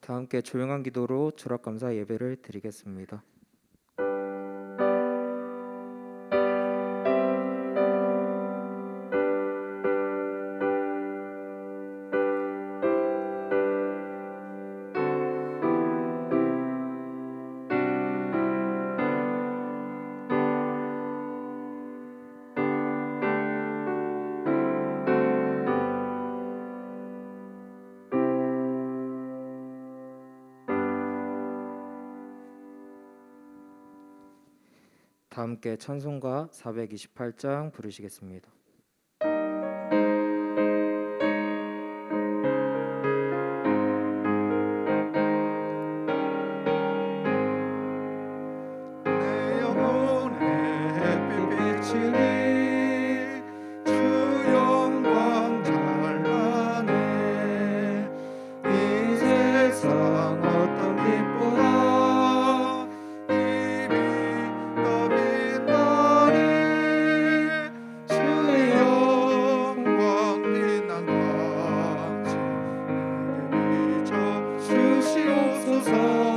다 함께 조용한 기도로 주락감사 예배를 드리겠습니다. 다 함께 찬송가 428장 부르시겠습니다. 내 영혼의 햇빛 비치니 주 영광 찬란해. 이 세상 어떤 빛보다 이미 더 빛나네. 주의 영광 빛난 광채 내게 비춰 주시옵소서.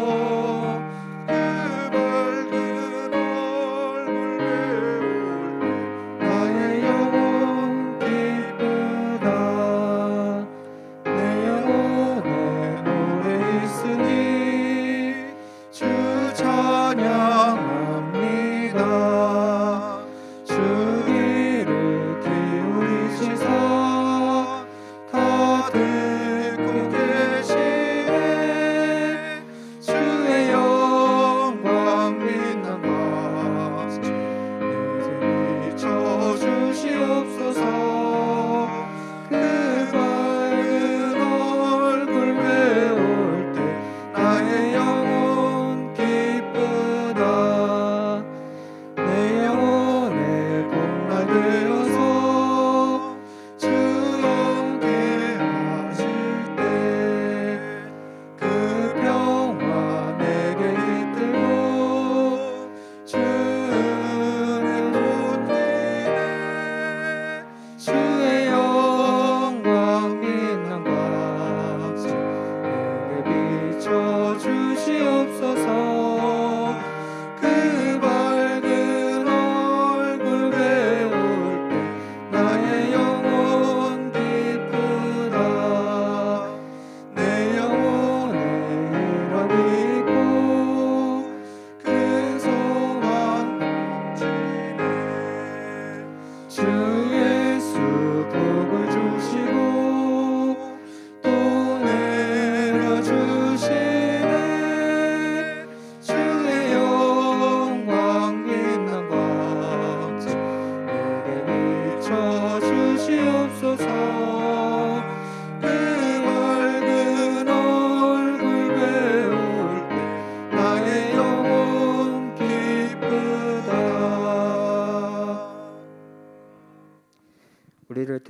우리를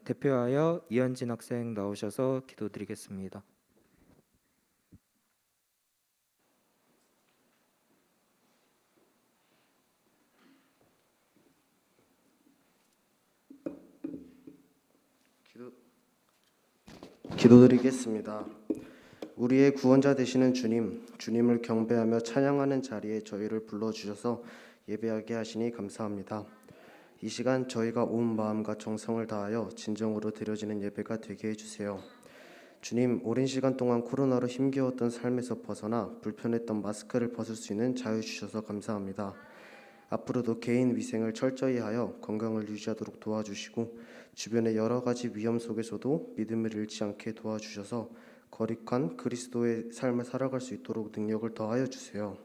대표하여 이현진 학생 나오셔서 기도드리겠습니다. 기도드리겠습니다. 우리의 구원자 되시는 주님을 경배하며 찬양하는 자리에 저희를 불러주셔서 예배하게 하시니 감사합니다. 이 시간 저희가 온 마음과 정성을 다하여 진정으로 드려지는 예배가 되게 해주세요. 주님, 오랜 시간 동안 코로나로 힘겨웠던 삶에서 벗어나 불편했던 마스크를 벗을 수 있는 자유 주셔서 감사합니다. 앞으로도 개인 위생을 철저히 하여 건강을 유지하도록 도와주시고 주변의 여러 가지 위험 속에서도 믿음을 잃지 않게 도와주셔서 거룩한 그리스도의 삶을 살아갈 수 있도록 능력을 더하여 주세요.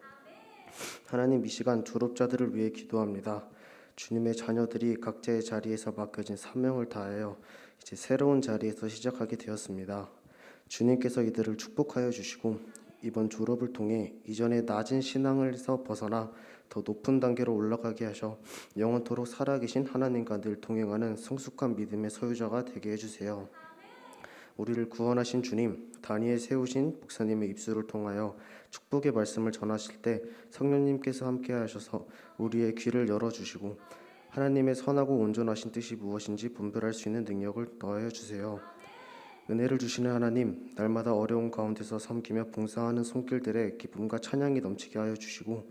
하나님, 이 시간 졸업자들을 위해 기도합니다. 주님의 자녀들이 각자의 자리에서 맡겨진 사명을 다하여 이제 새로운 자리에서 시작하게 되었습니다. 주님께서 이들을 축복하여 주시고 이번 졸업을 통해 이전의 낮은 신앙에서 벗어나 더 높은 단계로 올라가게 하셔 영원토록 살아계신 하나님과 늘 동행하는 성숙한 믿음의 소유자가 되게 해주세요. 우리를 구원하신 주님, 다니엘 세우신 목사님의 입술을 통하여 축복의 말씀을 전하실 때 성령님께서 함께 하셔서 우리의 귀를 열어주시고 하나님의 선하고 온전하신 뜻이 무엇인지 분별할 수 있는 능력을 더하여 주세요. 은혜를 주시는 하나님, 날마다 어려운 가운데서 섬기며 봉사하는 손길들에 기쁨과 찬양이 넘치게 하여 주시고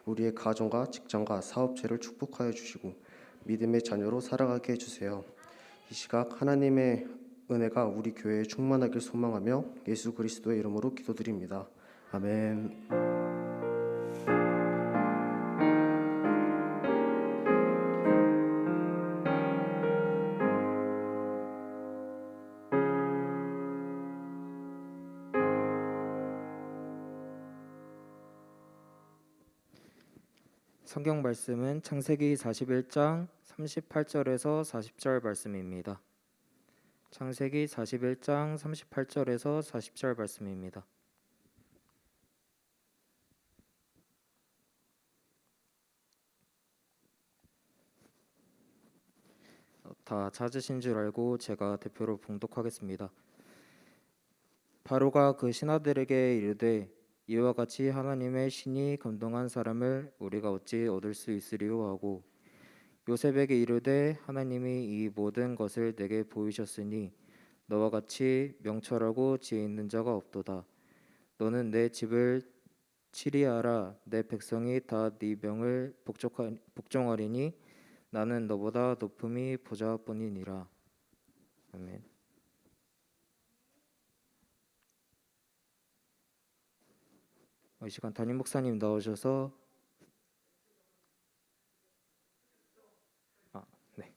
우리의 가정과 직장과 사업체를 축복하여 주시고 믿음의 자녀로 살아가게 해주세요. 이 시각 하나님의 은혜가 우리 교회에 충만하길 소망하며 예수 그리스도의 이름으로 기도드립니다. 아멘. 성경 말씀은 창세기 41장 38절에서 40절 말씀입니다. 창세기 41장 38절에서 40절 말씀입니다. 다 찾으신 줄 알고 제가 대표로 봉독하겠습니다. 바로가 그 신하들에게 이르되 이와 같이 하나님의 신이 감동한 사람을 우리가 어찌 얻을 수 있으리요 하고 요셉에게 이르되 하나님이 이 모든 것을 내게 보이셨으니 너와 같이 명철하고 지혜 있는 자가 없도다. 너는 내 집을 치리하라. 내 백성이 다 네 명을 복종하리니 나는 너보다 높음이 보좌뿐이니라. 아멘. 이 시간 담임 목사님 나오셔서 네.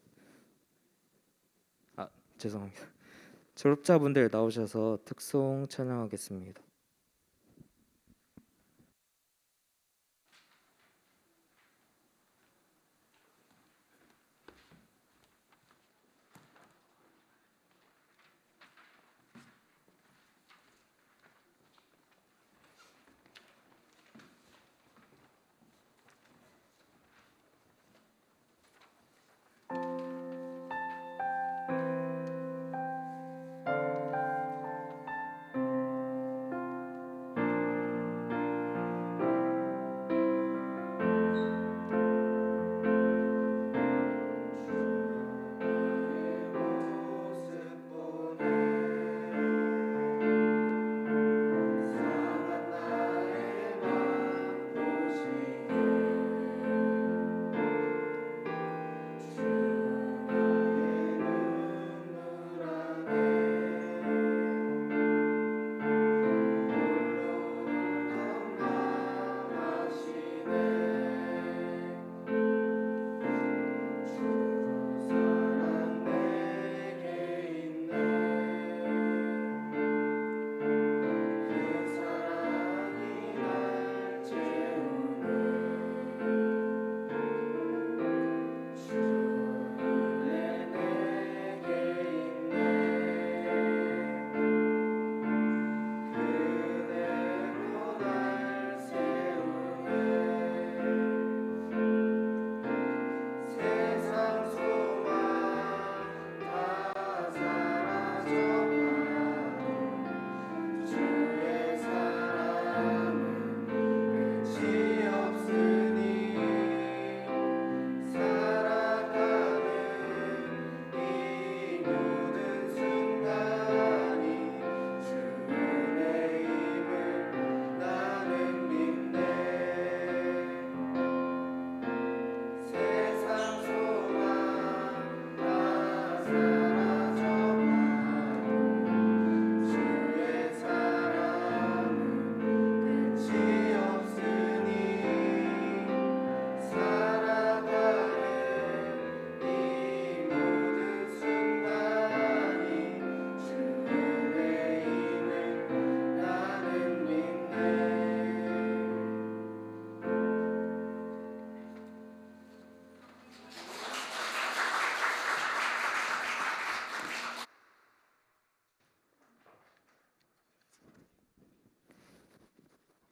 죄송합니다. 졸업자분들 나오셔서 특송 찬양하겠습니다.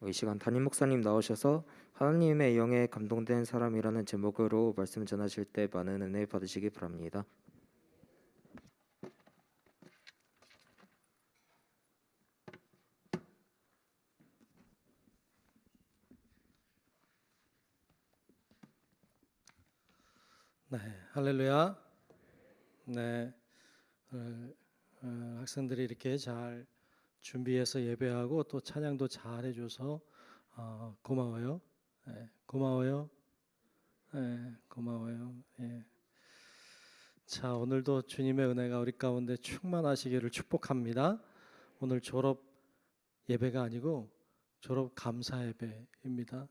이 시간 담임 목사님 나오셔서 하나님의 영에 감동된 사람이라는 제목으로 말씀 전하실 때 많은 은혜 받으시기 바랍니다. 네, 할렐루야. 네, 오늘 학생들이 이렇게 잘 준비해서 예배하고 또 찬양도 잘 해줘서 고마워요. 고마워요. 고마워요. 자, 오늘도 주님의 은혜가 우리 가운데 충만하시기를 축복합니다. 오늘 졸업 예배가 아니고 졸업 감사 예배입니다.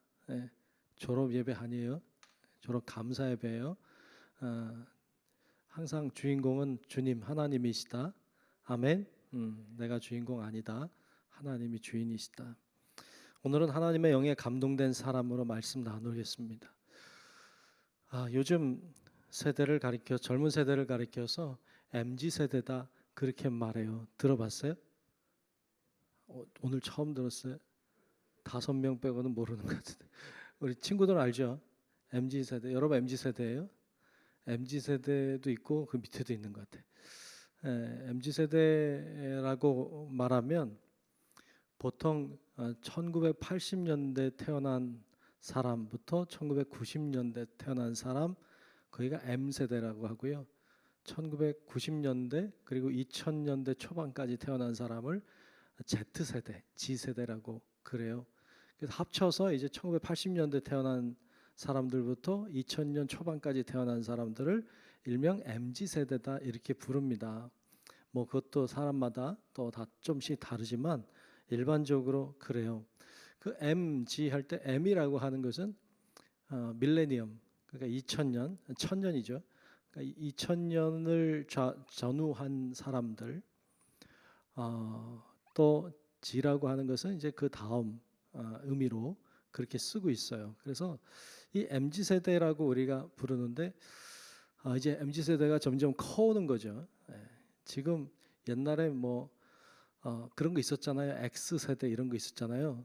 졸업 예배 아니에요. 졸업 감사 예배예요. 항상 주인공은 주님 하나님이시다. 아멘. 내가 주인공 아니다. 하나님이 주인이시다. 오늘은 하나님의 영에 감동된 사람으로 말씀 나누겠습니다. 요즘 세대를 가리켜 젊은 세대를 가리켜서 MZ 세대다 그렇게 말해요. 들어봤어요? 오늘 처음 들었어요. 5명 빼고는 모르는 것 같은데 우리 친구들은 알죠? MZ 세대. 여러분 MZ 세대예요? MZ 세대도 있고 그 밑에도 있는 것 같아. MZ 세대라고 말하면 보통 1980년대 태어난 사람부터 1990년대 태어난 사람 거기가 M 세대라고 하고요. 1990년대 그리고 2000년대 초반까지 태어난 사람을 Z 세대, G 세대라고 그래요. 그래서 합쳐서 이제 1980년대 태어난 사람들부터 2000년 초반까지 태어난 사람들을 일명 MZ 세대다 이렇게 부릅니다. 뭐 그것도 사람마다 또 다 좀씩 다르지만 일반적으로 그래요. 그 MG 할 때 M이라고 하는 것은 밀레니엄 그러니까 2000년, 1000년이죠. 그러니까 2000년을 전후한 사람들. 또 G라고 하는 것은 이제 그 다음 의미로 그렇게 쓰고 있어요. 그래서 이 MZ 세대라고 우리가 부르는데 이제 MZ 세대가 점점 커오는 거죠. 지금 옛날에 뭐 그런 거 있었잖아요. X 세대 이런 거 있었잖아요.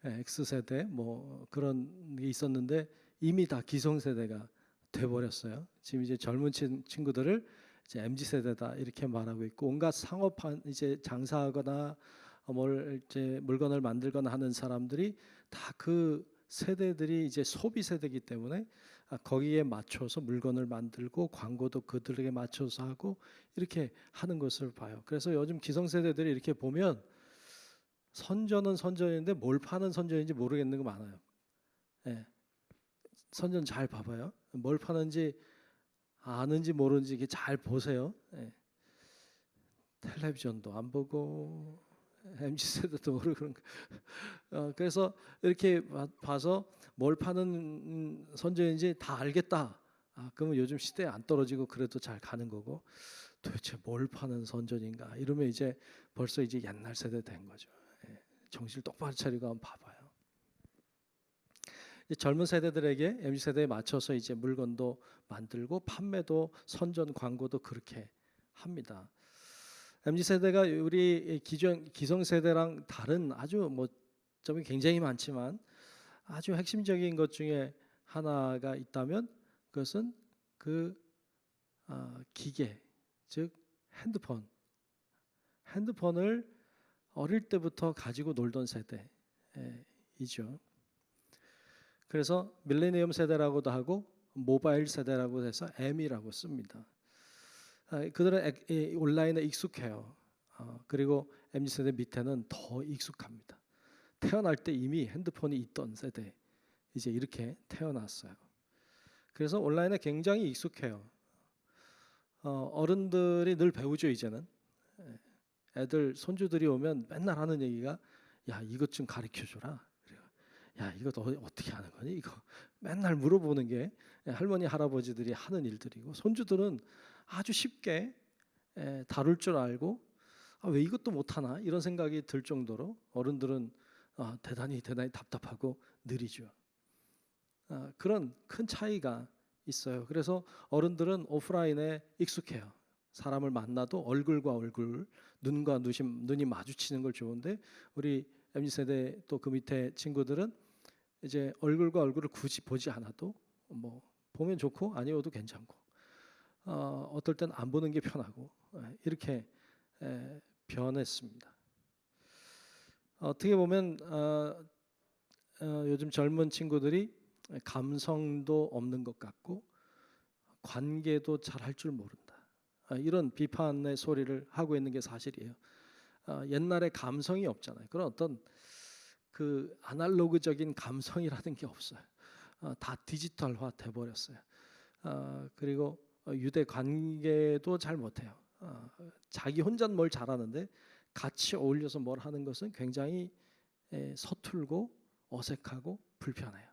X 세대 뭐 그런 게 있었는데 이미 다 기성 세대가 돼 버렸어요. 지금 이제 젊은 친구들을 이제 MZ 세대다 이렇게 말하고 있고 온갖 상업한 이제 장사하거나 뭘 이제 물건을 만들거나 하는 사람들이 다 그 세대들이 이제 소비 세대이기 때문에 거기에 맞춰서 물건을 만들고 광고도 그들에게 맞춰서 하고 이렇게 하는 것을 봐요. 그래서 요즘 기성세대들이 이렇게 보면 선전은 선전인데 뭘 파는 선전인지 모르겠는 거 많아요. 선전 잘 봐봐요. 뭘 파는지 아는지 모르는지 이게 잘 보세요. 텔레비전도 안 보고 MZ 세대도 모르고 그런 거. 그래서 이렇게 봐서 뭘 파는 선전인지 다 알겠다. 그러면 요즘 시대에 안 떨어지고 그래도 잘 가는 거고 도대체 뭘 파는 선전인가 이러면 이제 벌써 이제 옛날 세대 된 거죠. 정신을 똑바로 차리고 한번 봐봐요. 젊은 세대들에게 MZ 세대에 맞춰서 이제 물건도 만들고 판매도 선전 광고도 그렇게 합니다. MZ 세대가 우리 기성 세대랑 다른 아주 뭐 점이 굉장히 많지만 아주 핵심적인 것 중에 하나가 있다면 그것은 그 기계 즉 핸드폰을 어릴 때부터 가지고 놀던 세대이죠. 그래서 밀레니엄 세대라고도 하고 모바일 세대라고 해서 M이라고 씁니다. 그들은 온라인에 익숙해요. 그리고 MZ 세대 밑에는 더 익숙합니다. 태어날 때 이미 핸드폰이 있던 세대 이제 이렇게 태어났어요. 그래서 온라인에 굉장히 익숙해요. 어른들이 늘 배우죠 이제는. 애들 손주들이 오면 맨날 하는 얘기가 야 이것 좀 가르쳐줘라. 야 이거 어떻게 하는 거니? 이거 맨날 물어보는 게 할머니 할아버지들이 하는 일들이고 손주들은 아주 쉽게 다룰 줄 알고 왜 이것도 못하나 이런 생각이 들 정도로 어른들은 대단히 답답하고 느리죠. 그런 큰 차이가 있어요. 그래서 어른들은 오프라인에 익숙해요. 사람을 만나도 얼굴과 얼굴, 눈과 눈이 마주치는 걸 좋은데 우리 MZ 세대 또 그 밑에 친구들은 이제 얼굴과 얼굴을 굳이 보지 않아도 뭐 보면 좋고 아니어도 괜찮고 어떨 땐 안 보는 게 편하고 이렇게 변했습니다. 어떻게 보면 요즘 젊은 친구들이 감성도 없는 것 같고 관계도 잘 할 줄 모른다. 이런 비판의 소리를 하고 있는 게 사실이에요. 옛날에 감성이 없잖아요. 그런 어떤 그 아날로그적인 감성이라는 게 없어요. 다 디지털화 돼 버렸어요. 그리고 유대 관계도 잘 못해요. 자기 혼자 뭘 잘하는데 같이 어울려서 뭘 하는 것은 굉장히 서툴고 어색하고 불편해요.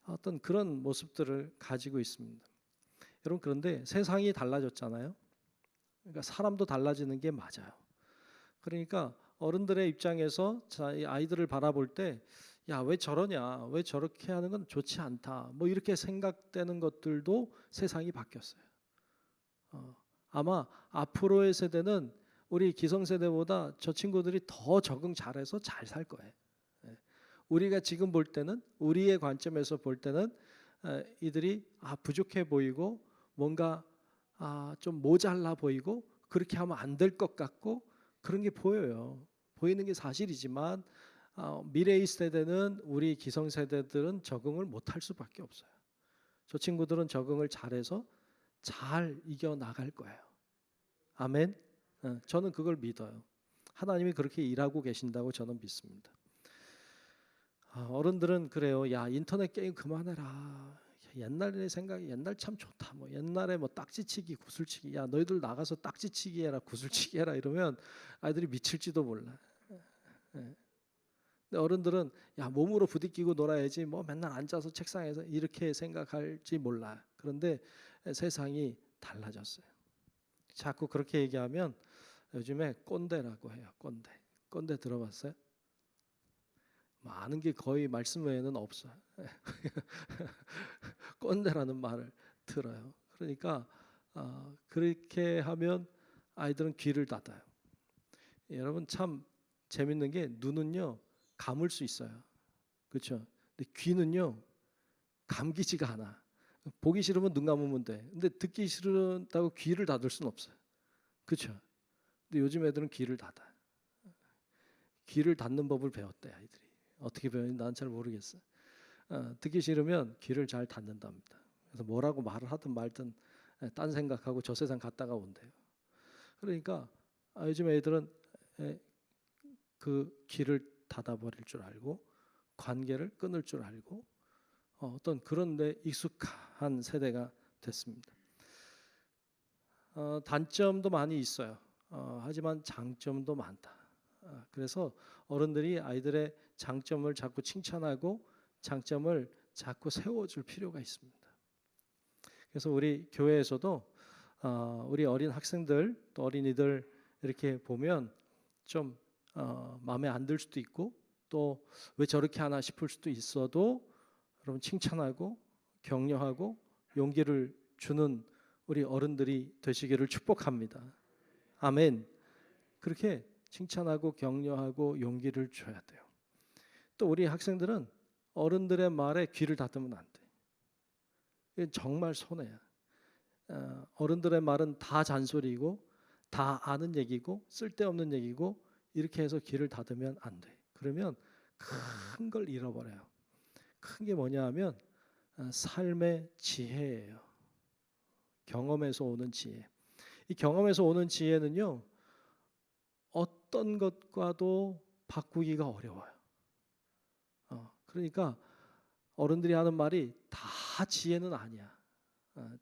어떤 그런 모습들을 가지고 있습니다. 여러분, 그런데 세상이 달라졌잖아요. 그러니까 사람도 달라지는 게 맞아요. 그러니까 어른들의 입장에서 이 아이들을 바라볼 때, 야, 왜 저러냐, 왜 저렇게 하는 건 좋지 않다, 뭐 이렇게 생각되는 것들도 세상이 바뀌었어요. 아마 앞으로의 세대는 우리 기성세대보다 저 친구들이 더 적응 잘해서 잘 살 거예요. 우리가 지금 볼 때는, 우리의 관점에서 볼 때는 이들이 부족해 보이고 뭔가 좀 모자라 보이고 그렇게 하면 안 될 것 같고 그런 게 보여요. 보이는 게 사실이지만 미래의 세대는, 우리 기성세대들은 적응을 못할 수밖에 없어요. 저 친구들은 적응을 잘해서 잘 이겨나갈 거예요. 아멘. 저는 그걸 믿어요. 하나님이 그렇게 일하고 계신다고 저는 믿습니다. 어른들은 그래요. 야, 인터넷 게임 그만해라. 옛날의 생각이, 옛날 참 좋다. 뭐 옛날에 뭐 딱지치기, 구슬치기. 야, 너희들 나가서 딱지치기 해라, 구슬치기 해라 이러면 아이들이 미칠지도 몰라. 근데 어른들은 야, 몸으로 부딪히고 놀아야지. 뭐 맨날 앉아서 책상에서 이렇게 생각할지 몰라. 그런데 세상이 달라졌어요. 자꾸 그렇게 얘기하면 요즘에 꼰대라고 해요. 꼰대 들어봤어요? 아는 게 거의 말씀 외에는 없어요. 꼰대라는 말을 들어요. 그러니까 그렇게 하면 아이들은 귀를 닫아요. 여러분, 참 재밌는 게 눈은요 감을 수 있어요. 그렇죠? 근데 귀는요 감기지가 않아. 보기 싫으면 눈 감으면 돼. 근데 듣기 싫다고 귀를 닫을 수는 없어요. 그렇죠? 근데 요즘 애들은 귀를 닫아. 귀를 닫는 법을 배웠대, 아이들이. 어떻게 배우는지 난 잘 모르겠어. 듣기 싫으면 귀를 잘 닫는답니다. 그래서 뭐라고 말을 하든 말든 딴 생각하고 저 세상 갔다가 온대요. 그러니까 요즘 애들은 그 귀를 닫아버릴 줄 알고 관계를 끊을 줄 알고 어떤 그런 데 익숙한 세대가 됐습니다. 단점도 많이 있어요. 하지만 장점도 많다. 그래서 어른들이 아이들의 장점을 자꾸 칭찬하고 장점을 자꾸 세워줄 필요가 있습니다. 그래서 우리 교회에서도 우리 어린 학생들 또 어린이들 이렇게 보면 좀 마음에 안 들 수도 있고 또 왜 저렇게 하나 싶을 수도 있어도 여러분 칭찬하고 격려하고 용기를 주는 우리 어른들이 되시기를 축복합니다. 아멘. 그렇게 칭찬하고 격려하고 용기를 줘야 돼요. 또 우리 학생들은 어른들의 말에 귀를 닫으면 안 돼. 이건 정말 손해야. 어른들의 말은 다 잔소리고 다 아는 얘기고 쓸데없는 얘기고 이렇게 해서 귀를 닫으면 안 돼. 그러면 큰 걸 잃어버려요. 큰 게 뭐냐 하면 삶의 지혜예요. 경험에서 오는 지혜. 이 경험에서 오는 지혜는요, 어떤 것과도 바꾸기가 어려워요. 그러니까 어른들이 하는 말이 다 지혜는 아니야.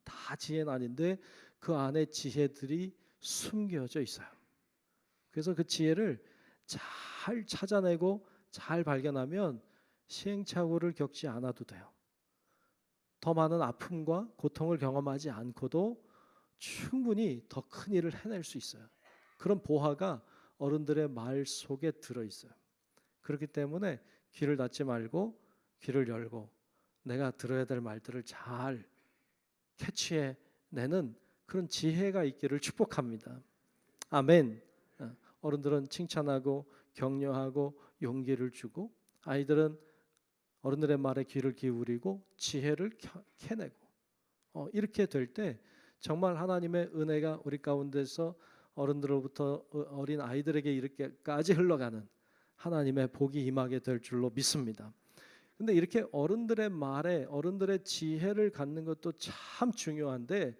다 지혜는 아닌데 그 안에 지혜들이 숨겨져 있어요. 그래서 그 지혜를 잘 찾아내고 잘 발견하면 시행착오를 겪지 않아도 돼요. 더 많은 아픔과 고통을 경험하지 않고도 충분히 더 큰 일을 해낼 수 있어요. 그런 보화가 어른들의 말 속에 들어있어요. 그렇기 때문에 귀를 닫지 말고 귀를 열고 내가 들어야 될 말들을 잘 캐치해내는 그런 지혜가 있기를 축복합니다. 아멘. 어른들은 칭찬하고 격려하고 용기를 주고 아이들은 어른들의 말에 귀를 기울이고 지혜를 캐내고 이렇게 될 때 정말 하나님의 은혜가 우리 가운데서 어른들로부터 어린 아이들에게 이렇게까지 흘러가는 하나님의 복이 임하게 될 줄로 믿습니다. 근데 이렇게 어른들의 말에 어른들의 지혜를 갖는 것도 참 중요한데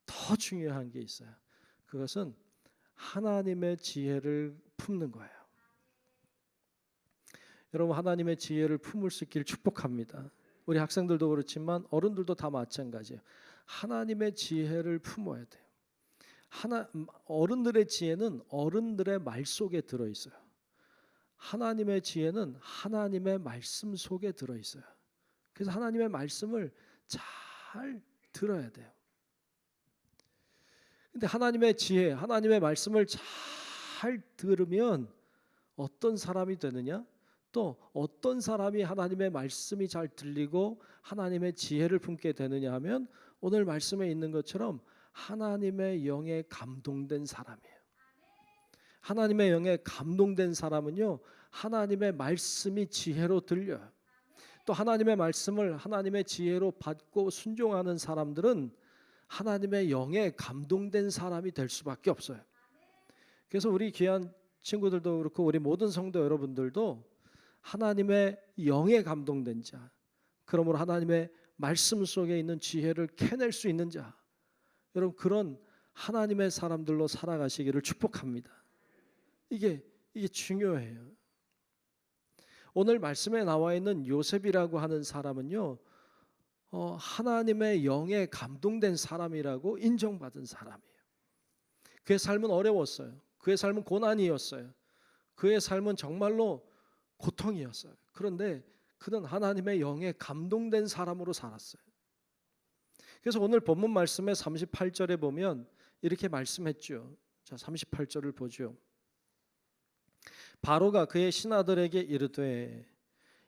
더 중요한 게 있어요. 그것은 하나님의 지혜를 품는 거예요. 여러분, 하나님의 지혜를 품을 수 있기를 축복합니다. 우리 학생들도 그렇지만 어른들도 다 마찬가지예요. 하나님의 지혜를 품어야 돼요. 어른들의 지혜는 어른들의 말 속에 들어 있어요. 하나님의 지혜는 하나님의 말씀 속에 들어 있어요. 그래서 하나님의 말씀을 잘 들어야 돼요. 근데 하나님의 지혜, 하나님의 말씀을 잘 들으면 어떤 사람이 되느냐? 또 어떤 사람이 하나님의 말씀이 잘 들리고 하나님의 지혜를 품게 되느냐 하면 오늘 말씀에 있는 것처럼 하나님의 영에 감동된 사람이에요. 하나님의 영에 감동된 사람은요, 하나님의 말씀이 지혜로 들려요. 또 하나님의 말씀을 하나님의 지혜로 받고 순종하는 사람들은 하나님의 영에 감동된 사람이 될 수밖에 없어요. 그래서 우리 귀한 친구들도 그렇고 우리 모든 성도 여러분들도 하나님의 영에 감동된 자, 그러므로 하나님의 말씀 속에 있는 지혜를 캐낼 수 있는 자, 여러분 그런 하나님의 사람들로 살아가시기를 축복합니다. 이게 중요해요. 오늘 말씀에 나와 있는 요셉이라고 하는 사람은요, 하나님의 영에 감동된 사람이라고 인정받은 사람이에요. 그의 삶은 어려웠어요. 그의 삶은 고난이었어요. 그의 삶은 정말로 고통이었어요. 그런데 그는 하나님의 영에 감동된 사람으로 살았어요. 그래서 오늘 본문 말씀에 38절에 보면 이렇게 말씀했죠. 자, 38절을 보죠. 바로가 그의 신하들에게 이르되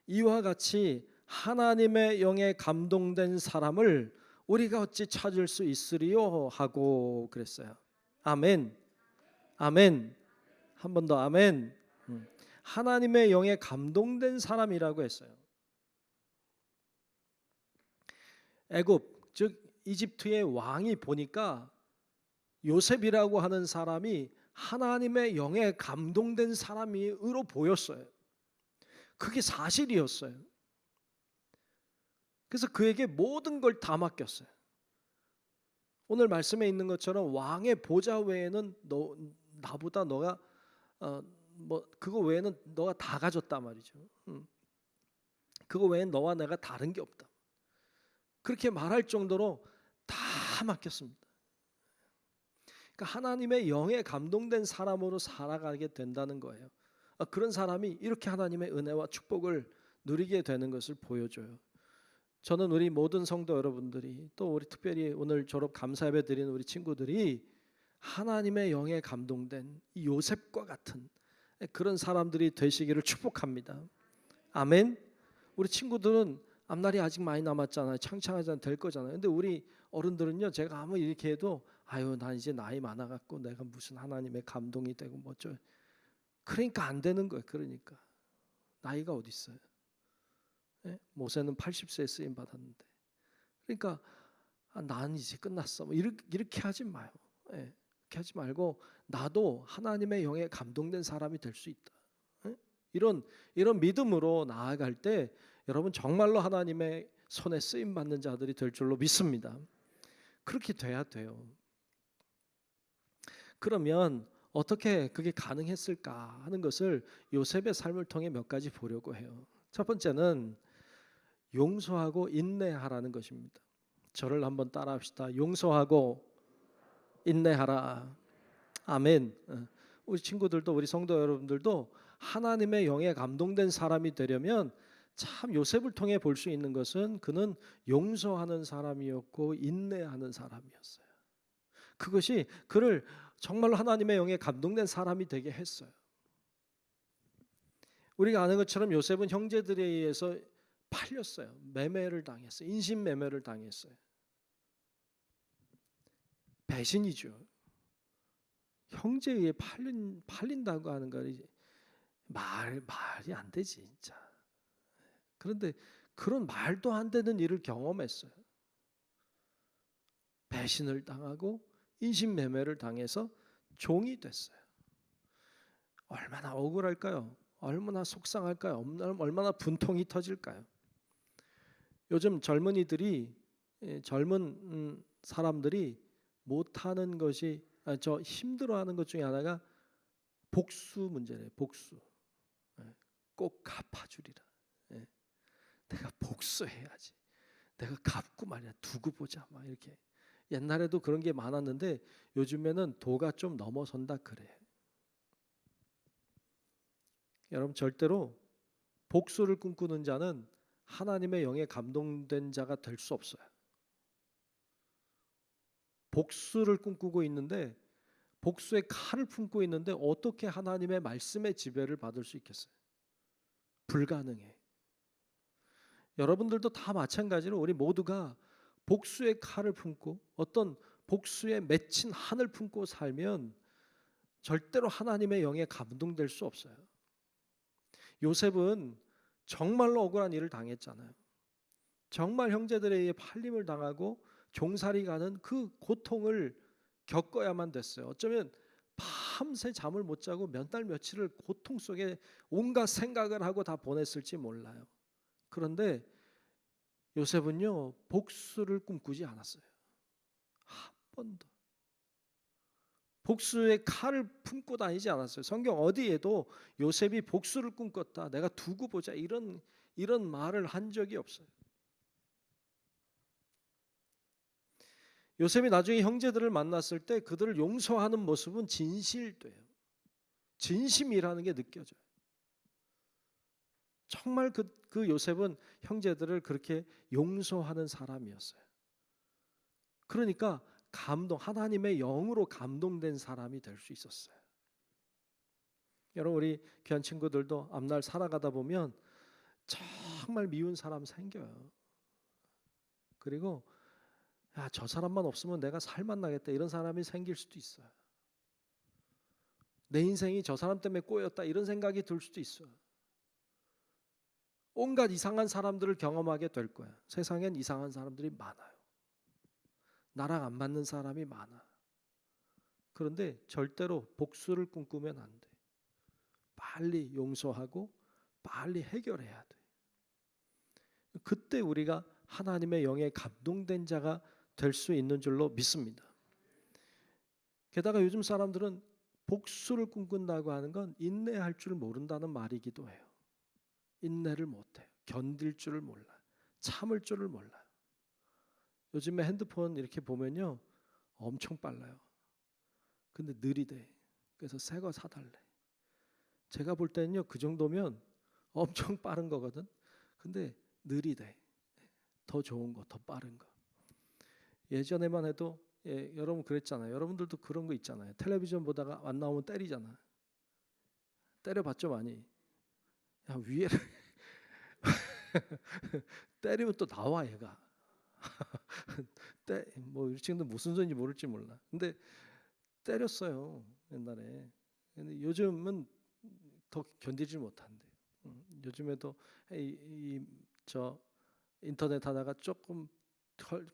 이와 같이 하나님의 영에 감동된 사람을 우리가 어찌 찾을 수 있으리요 하고 그랬어요. 아멘. 아멘. 한 번 더 아멘. 하나님의 영에 감동된 사람이라고 했어요. 애굽 즉 이집트의 왕이 보니까 요셉이라고 하는 사람이 하나님의 영에 감동된 사람으로 보였어요. 그게 사실이었어요. 그래서 그에게 모든 걸 다 맡겼어요. 오늘 말씀에 있는 것처럼 왕의 보좌 외에는 나보다 너가 그거 외에는 너가 다 가졌단 말이죠. 그거 외에는 너와 내가 다른 게 없다. 그렇게 말할 정도로 다 맡겼습니다. 그러니까 하나님의 영에 감동된 사람으로 살아가게 된다는 거예요. 그런 사람이 이렇게 하나님의 은혜와 축복을 누리게 되는 것을 보여줘요. 저는 우리 모든 성도 여러분들이 또 우리 특별히 오늘 졸업 감사 예배 드리는 우리 친구들이 하나님의 영에 감동된 이 요셉과 같은 그런 사람들이 되시기를 축복합니다. 아멘. 우리 친구들은 앞날이 아직 많이 남았잖아요. 창창하지 될 거잖아요. 근데 우리 어른들은요, 제가 아무 이렇게 해도 아유, 난 이제 나이 많아갖고 내가 무슨 하나님의 감동이 되고 뭐죠? 그러니까 안 되는 거예요. 그러니까 나이가 어디 있어요? 예? 모세는 80세에 쓰임 받았는데, 그러니까 난 이제 끝났어. 뭐 이렇게 하지 마요. 예? 이렇게 하지 말고 나도 하나님의 영에 감동된 사람이 될 수 있다. 예? 이런 믿음으로 나아갈 때 여러분 정말로 하나님의 손에 쓰임 받는 자들이 될 줄로 믿습니다. 그렇게 돼야 돼요. 그러면 어떻게 그게 가능했을까 하는 것을 요셉의 삶을 통해 몇 가지 보려고 해요. 첫 번째는 용서하고 인내하라는 것입니다. 저를 한번 따라합시다. 용서하고 인내하라. 아멘. 우리 친구들도 우리 성도 여러분들도 하나님의 영에 감동된 사람이 되려면 참 요셉을 통해 볼 수 있는 것은 그는 용서하는 사람이었고 인내하는 사람이었어요. 그것이 그를 정말로 하나님의 영에 감동된 사람이 되게 했어요. 우리가 아는 것처럼 요셉은 형제들에 의해서 팔렸어요. 매매를 당했어요. 인신 매매를 당했어요. 배신이죠. 형제에 의해 팔린다고 하는 건 말이 안 되지 진짜. 그런데 그런 말도 안 되는 일을 경험했어요. 배신을 당하고 인신매매를 당해서 종이 됐어요. 얼마나 억울할까요? 얼마나 속상할까요? 얼마나 분통이 터질까요? 요즘 젊은 사람들이 못하는 것이 저 힘들어하는 것 중에 하나가 복수 문제래요. 복수. 꼭 갚아주리라. 내가 복수해야지. 내가 갚고 말이야. 두고 보자. 막 이렇게. 옛날에도 그런 게 많았는데 요즘에는 도가 좀 넘어선다 그래. 여러분 절대로 복수를 꿈꾸는 자는 하나님의 영에 감동된 자가 될 수 없어요. 복수를 꿈꾸고 있는데 복수의 칼을 품고 있는데 어떻게 하나님의 말씀의 지배를 받을 수 있겠어요? 불가능해. 여러분들도 다 마찬가지로 우리 모두가 복수의 칼을 품고 어떤 복수에 맺힌 한을 품고 살면 절대로 하나님의 영에 감동될 수 없어요. 요셉은 정말로 억울한 일을 당했잖아요. 정말 형제들에 의해 팔림을 당하고 종살이 가는 그 고통을 겪어야만 됐어요. 어쩌면 밤새 잠을 못 자고 몇 날 며칠을 고통 속에 온갖 생각을 하고 다 보냈을지 몰라요. 그런데 요셉은요 복수를 꿈꾸지 않았어요. 한 번도. 복수의 칼을 품고 다니지 않았어요. 성경 어디에도 요셉이 복수를 꿈꿨다. 내가 두고 보자 이런 말을 한 적이 없어요. 요셉이 나중에 형제들을 만났을 때 그들을 용서하는 모습은 진실돼요. 진심이라는 게 느껴져요. 정말 그 요셉은 형제들을 그렇게 용서하는 사람이었어요. 그러니까 하나님의 영으로 감동된 사람이 될 수 있었어요. 여러분 우리 귀한 친구들도 앞날 살아가다 보면 정말 미운 사람 생겨요. 그리고 저 사람만 없으면 내가 살만 나겠다 이런 사람이 생길 수도 있어요. 내 인생이 저 사람 때문에 꼬였다 이런 생각이 들 수도 있어요. 온갖 이상한 사람들을 경험하게 될 거야. 세상엔 이상한 사람들이 많아요. 나랑 안 맞는 사람이 많아. 그런데 절대로 복수를 꿈꾸면 안 돼. 빨리 용서하고 빨리 해결해야 돼. 그때 우리가 하나님의 영에 감동된 자가 될 수 있는 줄로 믿습니다. 게다가 요즘 사람들은 복수를 꿈꾼다고 하는 건 인내할 줄 모른다는 말이기도 해요. 인내를 못해요. 견딜 줄을 몰라요. 참을 줄을 몰라요. 요즘에 핸드폰 이렇게 보면요 엄청 빨라요. 근데 느리대. 그래서 새 거 사달래. 제가 볼 때는요 그 정도면 엄청 빠른 거거든. 근데 느리대. 더 좋은 거, 더 빠른 거. 예전에만 해도 여러분 그랬잖아요. 여러분들도 그런 거 있잖아요. 텔레비전 보다가 안 나오면 때리잖아. 때려봤죠 많이. 야 위에를 때리면 또 나와 얘가. 뭐 지금도 무슨 소리인지 모를지 몰라. 근데 때렸어요 옛날에. 근데 요즘은 더 견디지 못한대요. 요즘에도 저 인터넷 하다가 조금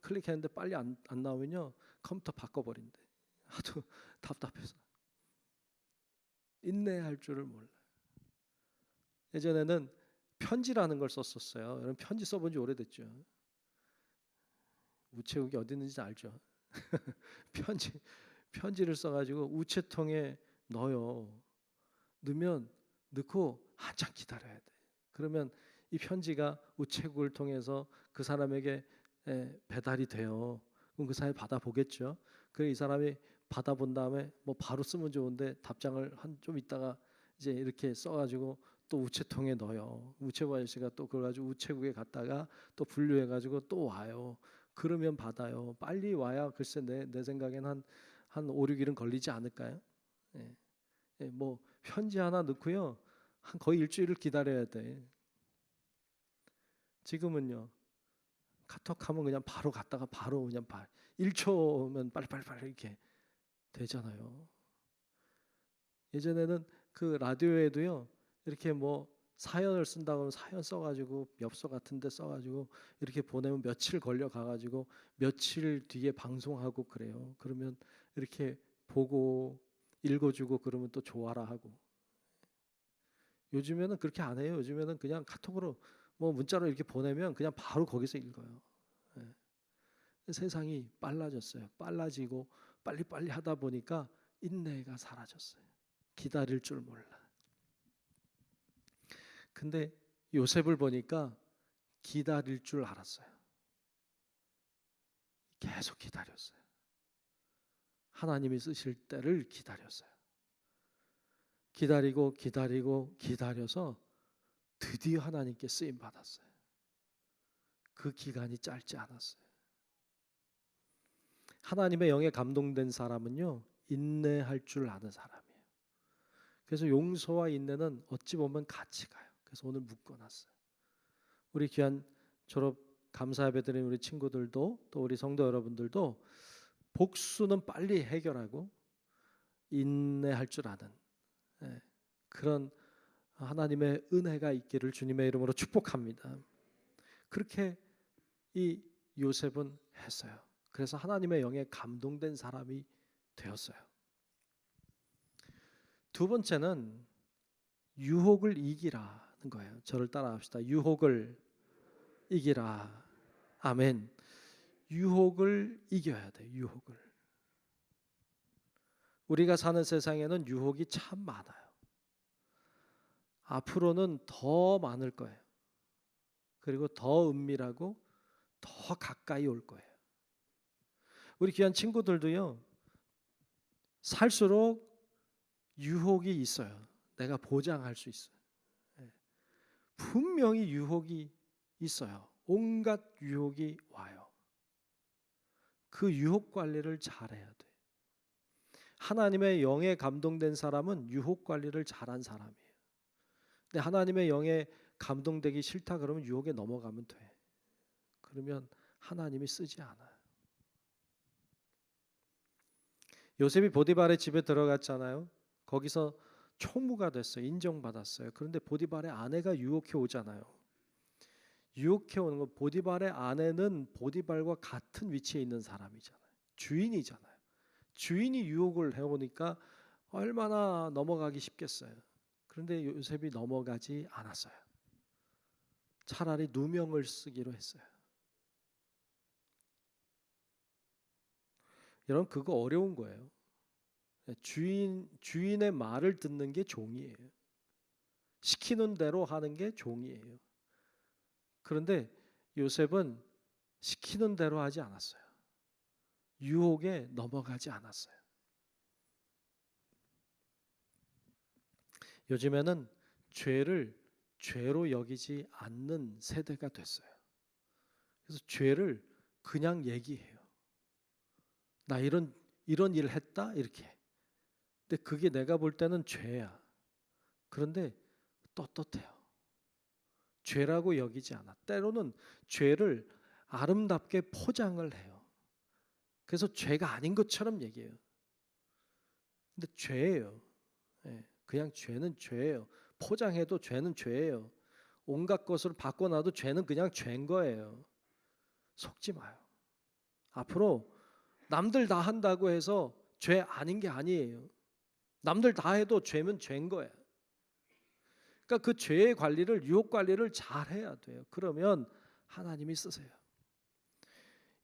클릭했는데 빨리 안 나오면요 컴퓨터 바꿔버린대. 하도 답답해서. 인내할 줄을 몰라. 예전에는 편지라는 걸 썼었어요. 여러분 편지 써본 지 오래됐죠. 우체국이 어디 있는지 알죠. 편지를 써가지고 우체통에 넣어요. 넣고 한참 기다려야 돼. 그러면 이 편지가 우체국을 통해서 그 사람에게 배달이 돼요. 그럼 그 사람이 받아보겠죠. 그래 이 사람이 받아본 다음에 뭐 바로 쓰면 좋은데 답장을 좀 있다가 이제 이렇게 써가지고 또 우체통에 넣어요. 우체부 아저씨가 또 그걸 가지고 우체국에 갔다가 또 분류해가지고 또 와요. 그러면 받아요. 빨리 와야 글쎄 내 생각엔 한 5, 6일은 걸리지 않을까요? 뭐 편지 하나 넣고요. 한 거의 일주일을 기다려야 돼. 지금은요. 카톡하면 그냥 바로 갔다가 바로 그냥 1초면 빨리 이렇게 되잖아요. 예전에는 그 라디오에도요. 이렇게 뭐 사연을 쓴다고 하면 사연 써가지고 엽서 같은데 써가지고 이렇게 보내면 며칠 걸려 가가지고 며칠 뒤에 방송하고 그래요. 그러면 이렇게 보고 읽어주고 그러면 또 좋아라 하고. 요즘에는 그렇게 안 해요. 요즘에는 그냥 카톡으로 뭐 문자로 이렇게 보내면 그냥 바로 거기서 읽어요. 세상이 빨라졌어요. 빨라지고 빨리빨리 하다 보니까 인내가 사라졌어요. 기다릴 줄 몰라. 근데 요셉을 보니까 기다릴 줄 알았어요. 계속 기다렸어요. 하나님이 쓰실 때를 기다렸어요. 기다리고 기다리고 기다려서 드디어 하나님께 쓰임 받았어요. 그 기간이 짧지 않았어요. 하나님의 영에 감동된 사람은요, 인내할 줄 아는 사람이에요. 그래서 용서와 인내는 어찌 보면 같이 가요. 그래서 오늘 묶어놨어요. 우리 귀한 졸업 감사 예배드린 우리 친구들도 또 우리 성도 여러분들도 복수는 빨리 해결하고 인내할 줄 아는 그런 하나님의 은혜가 있기를 주님의 이름으로 축복합니다. 그렇게 이 요셉은 했어요. 그래서 하나님의 영에 감동된 사람이 되었어요. 두 번째는 유혹을 이기라는 거예요. 저를 따라합시다. 유혹을 이기라. 아멘. 유혹을 이겨야 돼. 유혹을. 우리가 사는 세상에는 유혹이 참 많아요. 앞으로는 더 많을 거예요. 그리고 더 은밀하고 더 가까이 올 거예요. 우리 귀한 친구들도요, 살수록 유혹이 있어요. 내가 보장할 수 있어요. 분명히 유혹이 있어요. 온갖 유혹이 와요. 그 유혹 관리를 잘해야 돼. 하나님의 영에 감동된 사람은 유혹 관리를 잘한 사람이에요. 근데 하나님의 영에 감동되기 싫다 그러면 유혹에 넘어가면 돼. 그러면 하나님이 쓰지 않아요. 요셉이 보디발의 집에 들어갔잖아요. 거기서 총무가 됐어요. 인정받았어요. 그런데 보디발의 아내가 유혹해 오잖아요. 유혹해 오는 건 보디발의 아내는 보디발과 같은 위치에 있는 사람이잖아요. 주인이잖아요. 주인이 유혹을 해오니까 얼마나 넘어가기 쉽겠어요. 그런데 요셉이 넘어가지 않았어요. 차라리 누명을 쓰기로 했어요. 여러분, 그거 어려운 거예요. 주인의 말을 듣는 게 종이에요. 시키는 대로 하는 게 종이에요. 그런데 요셉은 시키는 대로 하지 않았어요. 유혹에 넘어가지 않았어요. 요즘에는 죄를 죄로 여기지 않는 세대가 됐어요. 그래서 죄를 그냥 얘기해요. 나 이런 일 했다 이렇게. 근데 그게 내가 볼 때는 죄야. 그런데 떳떳해요. 죄라고 여기지 않아. 때로는 죄를 아름답게 포장을 해요. 그래서 죄가 아닌 것처럼 얘기해요. 근데 죄예요. 그냥 죄는 죄예요. 포장해도 죄는 죄예요. 온갖 것을 바꿔놔도 죄는 그냥 죄인 거예요. 속지 마요. 앞으로 남들 다 한다고 해서 죄 아닌 게 아니에요. 남들 다 해도 죄면 죄인 거예요. 그러니까 그 죄의 관리를, 유혹 관리를 잘 해야 돼요. 그러면 하나님이 쓰세요.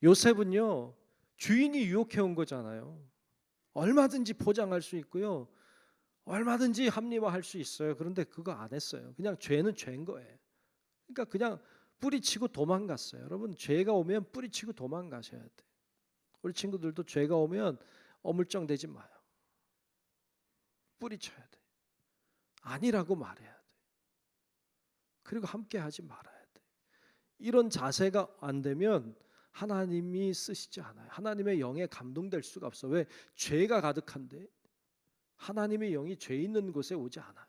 요셉은요, 주인이 유혹해 온 거잖아요. 얼마든지 포장할 수 있고요. 얼마든지 합리화할 수 있어요. 그런데 그거 안 했어요. 그냥 죄는 죄인 거예요. 그러니까 그냥 뿌리치고 도망갔어요. 여러분, 죄가 오면 뿌리치고 도망가셔야 돼요. 우리 친구들도 죄가 오면 어물쩡대지 마요. 뿌리쳐야 돼. 아니라고 말해야 돼. 그리고 함께 하지 말아야 돼. 이런 자세가 안 되면 하나님이 쓰시지 않아요. 하나님의 영에 감동될 수가 없어. 왜? 죄가 가득한데 하나님의 영이 죄 있는 곳에 오지 않아요.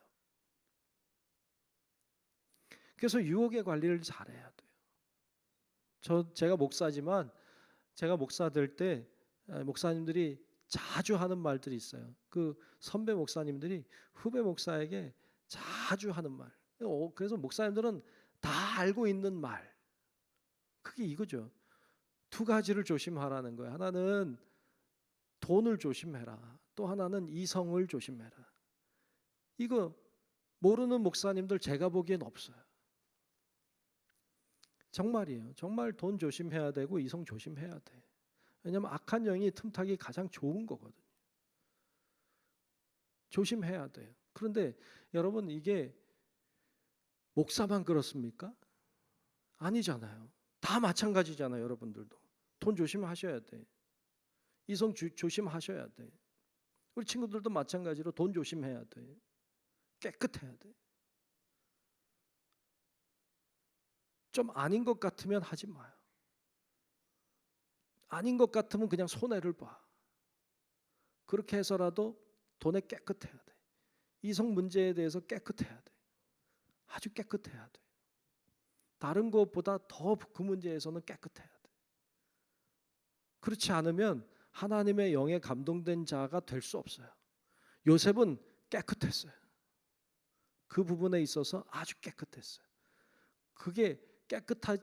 그래서 유혹의 관리를 잘해야 돼요. 제가 목사지만 제가 목사 될 때 목사님들이 자주 하는 말들이 있어요. 그 선배 목사님들이 후배 목사에게 자주 하는 말. 그래서 목사님들은 다 알고 있는 말. 그게 이거죠. 두 가지를 조심하라는 거예요. 하나는 돈을 조심해라. 또 하나는 이성을 조심해라. 이거 모르는 목사님들 제가 보기엔 없어요. 정말이에요. 정말 돈 조심해야 되고 이성 조심해야 돼. 왜냐하면 악한 영이 틈타기 가장 좋은 거거든요. 조심해야 돼요. 그런데 여러분, 이게 목사만 그렇습니까? 아니잖아요. 다 마찬가지잖아요. 여러분들도 돈 조심하셔야 돼. 이성 조심하셔야 돼. 우리 친구들도 마찬가지로 돈 조심해야 돼. 깨끗해야 돼. 좀 아닌 것 같으면 하지 마요. 아닌 것 같으면 그냥 손해를 봐. 그렇게 해서라도 돈에 깨끗해야 돼. 이성 문제에 대해서 깨끗해야 돼. 아주 깨끗해야 돼. 다른 것보다 더 그 문제에서는 깨끗해야 돼. 그렇지 않으면 하나님의 영에 감동된 자가 될 수 없어요. 요셉은 깨끗했어요. 그 부분에 있어서 아주 깨끗했어요. 그게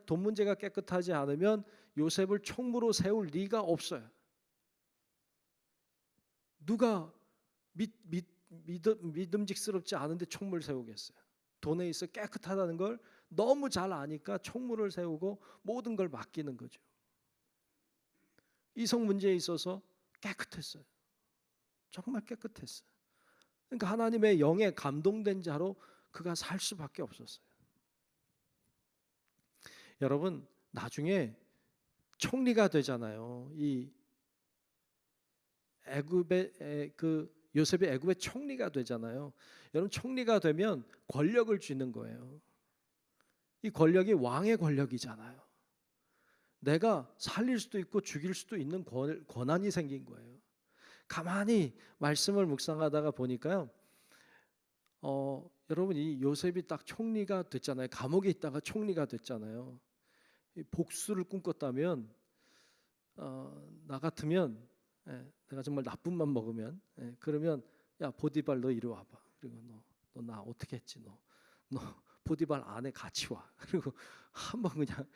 돈 문제가 깨끗하지 않으면 요셉을 총무로 세울 리가 없어요. 누가 믿음직스럽지 않은데 총무를 세우겠어요? 돈에 있어 깨끗하다는 걸 너무 잘 아니까 총무를 세우고 모든 걸 맡기는 거죠. 이성 문제에 있어서 깨끗했어요. 정말 깨끗했어요. 그러니까 하나님의 영에 감동된 자로 그가 살 수밖에 없었어요. 여러분, 나중에 총리가 되잖아요. 이 애굽의 요셉이 애굽의 총리가 되잖아요. 여러분, 총리가 되면 권력을 쥐는 거예요. 이 권력이 왕의 권력이잖아요. 내가 살릴 수도 있고 죽일 수도 있는 권한이 생긴 거예요. 가만히 말씀을 묵상하다가 보니까요. 여러분, 이 요셉이 딱 총리가 됐잖아요. 감옥에 있다가 총리가 됐잖아요. 복수를 꿈꿨다면 나 같으면 내가 정말 나쁜 맘 먹으면 그러면 야 보디발 너 이리 와봐. 그리고 너 나 어떻게 했지? 너 보디발 안에 같이 와. 그리고 한번 그냥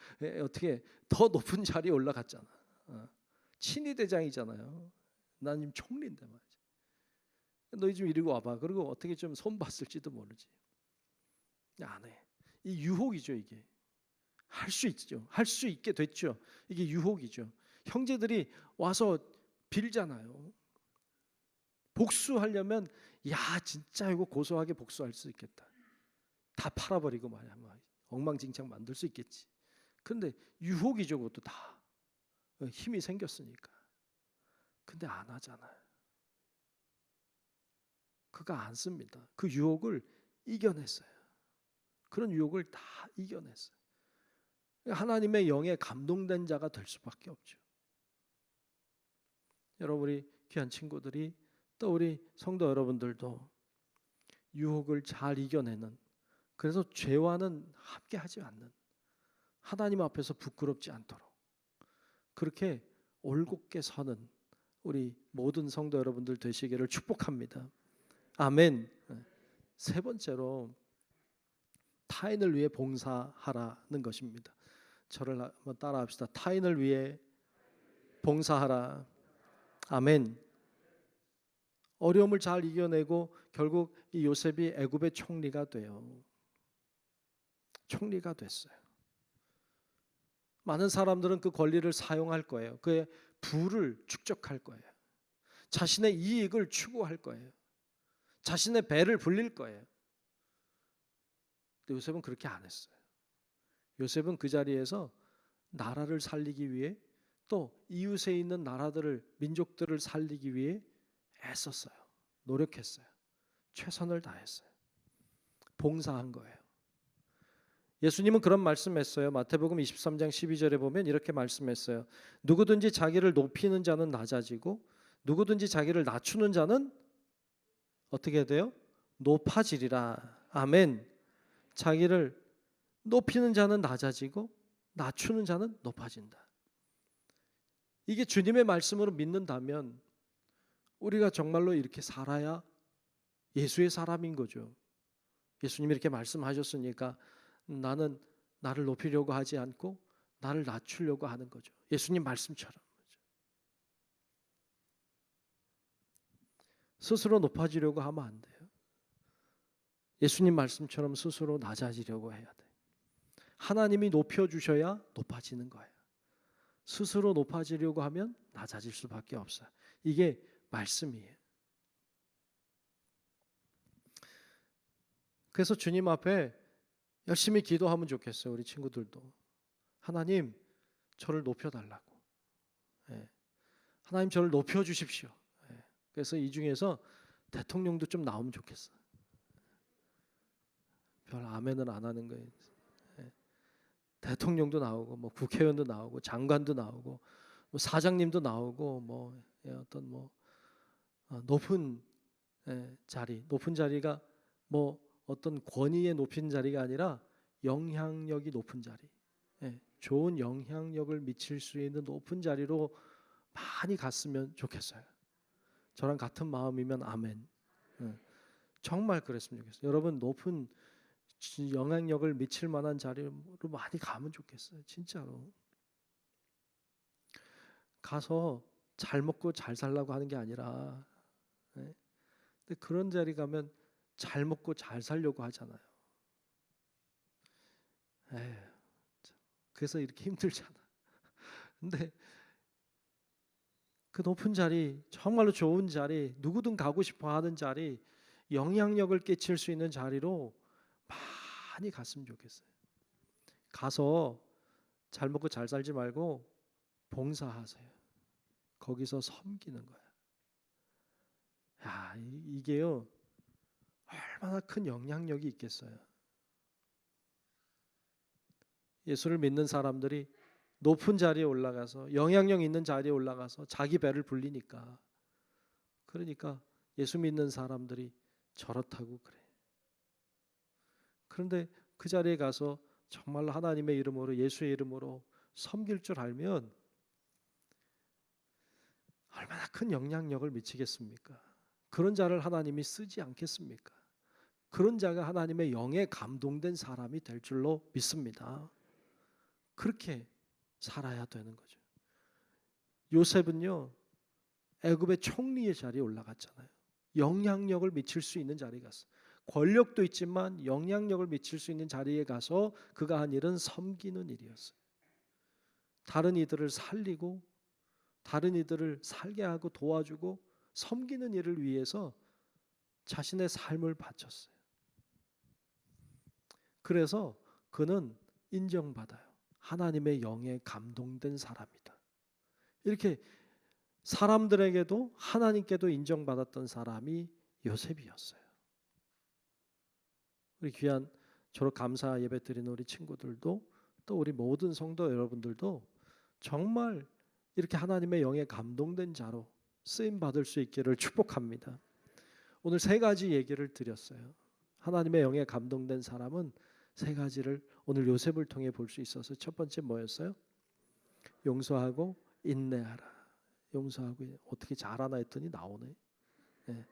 어떻게 더 높은 자리에 올라갔잖아. 친위 대장이잖아요. 난 지금 총리인데 말이지. 너희 좀 이리 와봐. 그리고 어떻게 좀 손 봤을지도 모르지. 안 해. 이 유혹이죠 이게. 할 수 있죠. 할 수 있게 됐죠. 이게 유혹이죠. 형제들이 와서 빌잖아요. 복수하려면 야 진짜 이거 고소하게 복수할 수 있겠다. 다 팔아버리고 말이야. 엉망진창 만들 수 있겠지. 그런데 유혹이죠. 그것도 다. 힘이 생겼으니까. 근데 안 하잖아요. 그가 안 씁니다. 그 유혹을 이겨냈어요. 그런 유혹을 다 이겨냈어요. 하나님의 영에 감동된 자가 될 수밖에 없죠. 여러분, 우리 귀한 친구들이 또 우리 성도 여러분들도 유혹을 잘 이겨내는, 그래서 죄와는 함께하지 않는, 하나님 앞에서 부끄럽지 않도록 그렇게 올곧게 서는 우리 모든 성도 여러분들 되시기를 축복합니다. 아멘. 세 번째로 타인을 위해 봉사하라는 것입니다. 저를 한번 따라합시다. 타인을 위해 봉사하라. 아멘. 어려움을 잘 이겨내고 결국 이 요셉이 애굽의 총리가 돼요. 총리가 됐어요. 많은 사람들은 그 권리를 사용할 거예요. 그의 부를 축적할 거예요. 자신의 이익을 추구할 거예요. 자신의 배를 불릴 거예요. 근데 요셉은 그렇게 안 했어요. 요셉은 그 자리에서 나라를 살리기 위해 또 이웃에 있는 나라들을, 민족들을 살리기 위해 애썼어요. 노력했어요. 최선을 다했어요. 봉사한 거예요. 예수님은 그런 말씀했어요. 마태복음 23장 12절에 보면 이렇게 말씀했어요. 누구든지 자기를 높이는 자는 낮아지고 누구든지 자기를 낮추는 자는 어떻게 돼요? 높아지리라. 아멘. 자기를 높이는 자는 낮아지고 낮추는 자는 높아진다. 이게 주님의 말씀으로 믿는다면 우리가 정말로 이렇게 살아야 예수의 사람인 거죠. 예수님이 이렇게 말씀하셨으니까 나는 나를 높이려고 하지 않고 나를 낮추려고 하는 거죠. 예수님 말씀처럼. 스스로 높아지려고 하면 안 돼요. 예수님 말씀처럼 스스로 낮아지려고 해야 돼. 하나님이 높여주셔야 높아지는 거예요. 스스로 높아지려고 하면 낮아질 수밖에 없어요. 이게 말씀이에요. 그래서 주님 앞에 열심히 기도하면 좋겠어요. 우리 친구들도. 하나님, 저를 높여달라고. 예. 하나님, 저를 높여주십시오. 예. 그래서 이 중에서 대통령도 좀 나오면 좋겠어요. 별 아멘은 안 하는 거예요. 예. 대통령도 나오고, 뭐 국회의원도 나오고, 장관도 나오고, 뭐 사장님도 나오고, 뭐 어떤 뭐 높은 자리, 높은 자리가 뭐 어떤 권위의 높은 자리가 아니라 영향력이 높은 자리, 좋은 영향력을 미칠 수 있는 높은 자리로 많이 갔으면 좋겠어요. 저랑 같은 마음이면 아멘. 정말 그랬으면 좋겠어요. 여러분 높은 영향력을 미칠 만한 자리로 많이 가면 좋겠어요. 진짜로. 가서 잘 먹고 잘 살라고 하는 게 아니라, 근데 그런 자리 가면 잘 먹고 잘 살려고 하잖아요. 에휴, 그래서 이렇게 힘들잖아. 근데 그 높은 자리, 정말로 좋은 자리, 누구든 가고 싶어 하는 자리, 영향력을 끼칠 수 있는 자리로 많이 갔으면 좋겠어요. 가서 잘 먹고 잘 살지 말고 봉사하세요. 거기서 섬기는 거야. 야, 이게요, 얼마나 큰 영향력이 있겠어요. 예수를 믿는 사람들이 높은 자리에 올라가서 영향력 있는 자리에 올라가서 자기 배를 불리니까, 그러니까 예수 믿는 사람들이 저렇다고 그래. 그런데 그 자리에 가서 정말로 하나님의 이름으로, 예수의 이름으로 섬길 줄 알면 얼마나 큰 영향력을 미치겠습니까? 그런 자를 하나님이 쓰지 않겠습니까? 그런 자가 하나님의 영에 감동된 사람이 될 줄로 믿습니다. 그렇게 살아야 되는 거죠. 요셉은요, 애굽의 총리의 자리에 올라갔잖아요. 영향력을 미칠 수 있는 자리에 갔어. 권력도 있지만 영향력을 미칠 수 있는 자리에 가서 그가 한 일은 섬기는 일이었어요. 다른 이들을 살리고 다른 이들을 살게 하고 도와주고 섬기는 일을 위해서 자신의 삶을 바쳤어요. 그래서 그는 인정받아요. 하나님의 영에 감동된 사람이다. 이렇게 사람들에게도 하나님께도 인정받았던 사람이 요셉이었어요. 우리 귀한 졸업 감사 예배 드리는 우리 친구들도, 또 우리 모든 성도 여러분들도 정말 이렇게 하나님의 영에 감동된 자로 쓰임 받을 수 있기를 축복합니다. 오늘 세 가지 얘기를 드렸어요. 하나님의 영에 감동된 사람은 세 가지를 오늘 요셉을 통해 볼 수 있어서, 첫 번째 뭐였어요? 용서하고 인내하라. 용서하고 어떻게 잘하나 했더니 나오네. 네.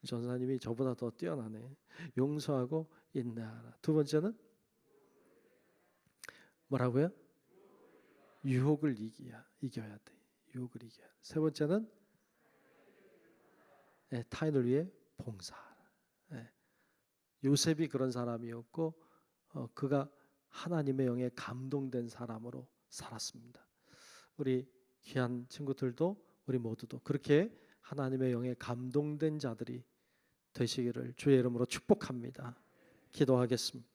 전사님이 저보다 더 뛰어나네. 용서하고 인내하라. 두 번째는 뭐라고요? 유혹을 이겨야 돼. 유혹을 이겨야 돼. 세 번째는 타인을 위해 봉사하라. 요셉이 그런 사람이었고, 그가 하나님의 영에 감동된 사람으로 살았습니다. 우리 귀한 친구들도, 우리 모두도 그렇게 하나님의 영에 감동된 자들이 되시기를 주의 이름으로 축복합니다. 기도하겠습니다.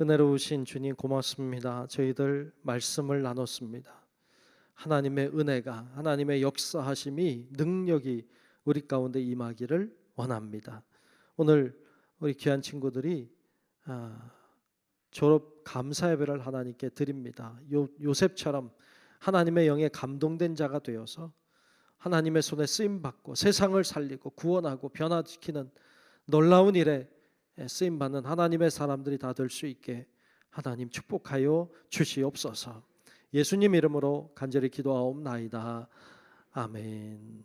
은혜로우신 주님 고맙습니다. 저희들 말씀을 나눴습니다. 하나님의 은혜가, 하나님의 역사하심이, 능력이 우리 가운데 임하기를 원합니다. 오늘 우리 귀한 친구들이 졸업 감사 예배를 하나님께 드립니다. 요셉처럼 하나님의 영에 감동된 자가 되어서 하나님의 손에 쓰임 받고 세상을 살리고 구원하고 변화시키는 놀라운 일에 쓰임 받는 하나님의 사람들이 다 될 수 있게 하나님 축복하여 주시옵소서. 예수님 이름으로 간절히 기도하옵나이다. 아멘.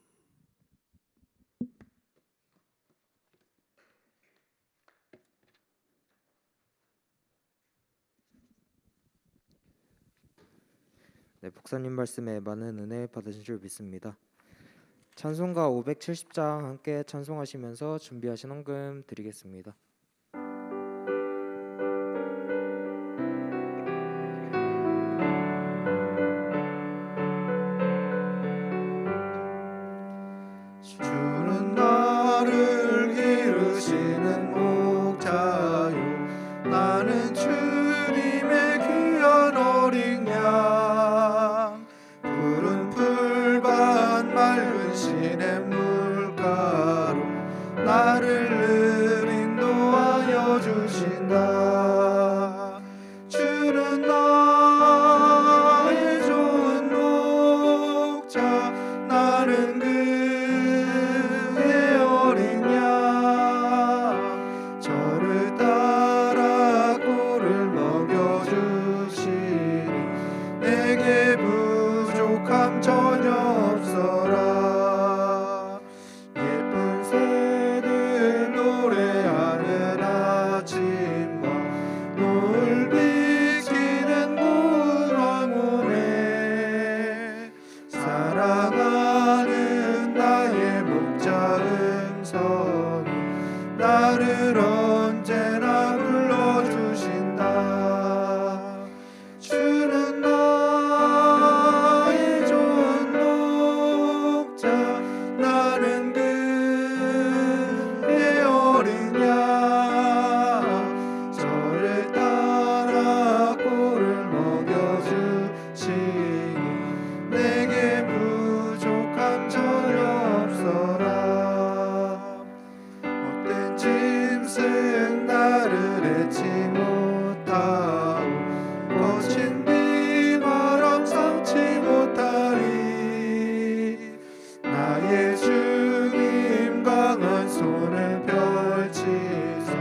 네, 목사님 말씀에 많은 은혜 받으신 줄 믿습니다. 찬송가 570장 함께 찬송하시면서 준비하신 헌금 드리겠습니다. 주는 나를 기르시는 목자요 나는 주님의 귀한 어린 양 푸른 풀밭 맑은 시냇 물가로 나를 늘 인도하여 주신다 주는 나의 좋은 목자 나는 그의 어린 양 저를 따라 꼴을 먹여주시니 내게 부족함 전혀 없어라 예쁜 새들 노래하는 아침과 노을 비치는 문화문에 사랑하는 나의 목자 음성이 나를 언제나 불러주신다 주는 나의 좋은 목자 나는 그의 어린 양 저를 따라 꼴을 먹여주시니 내게 부족함 전혀 없어라 못된 짐승 나를 잊지 못하고 거친 비바람 삼지 못하리 나의 주님 강한 손을 펼치사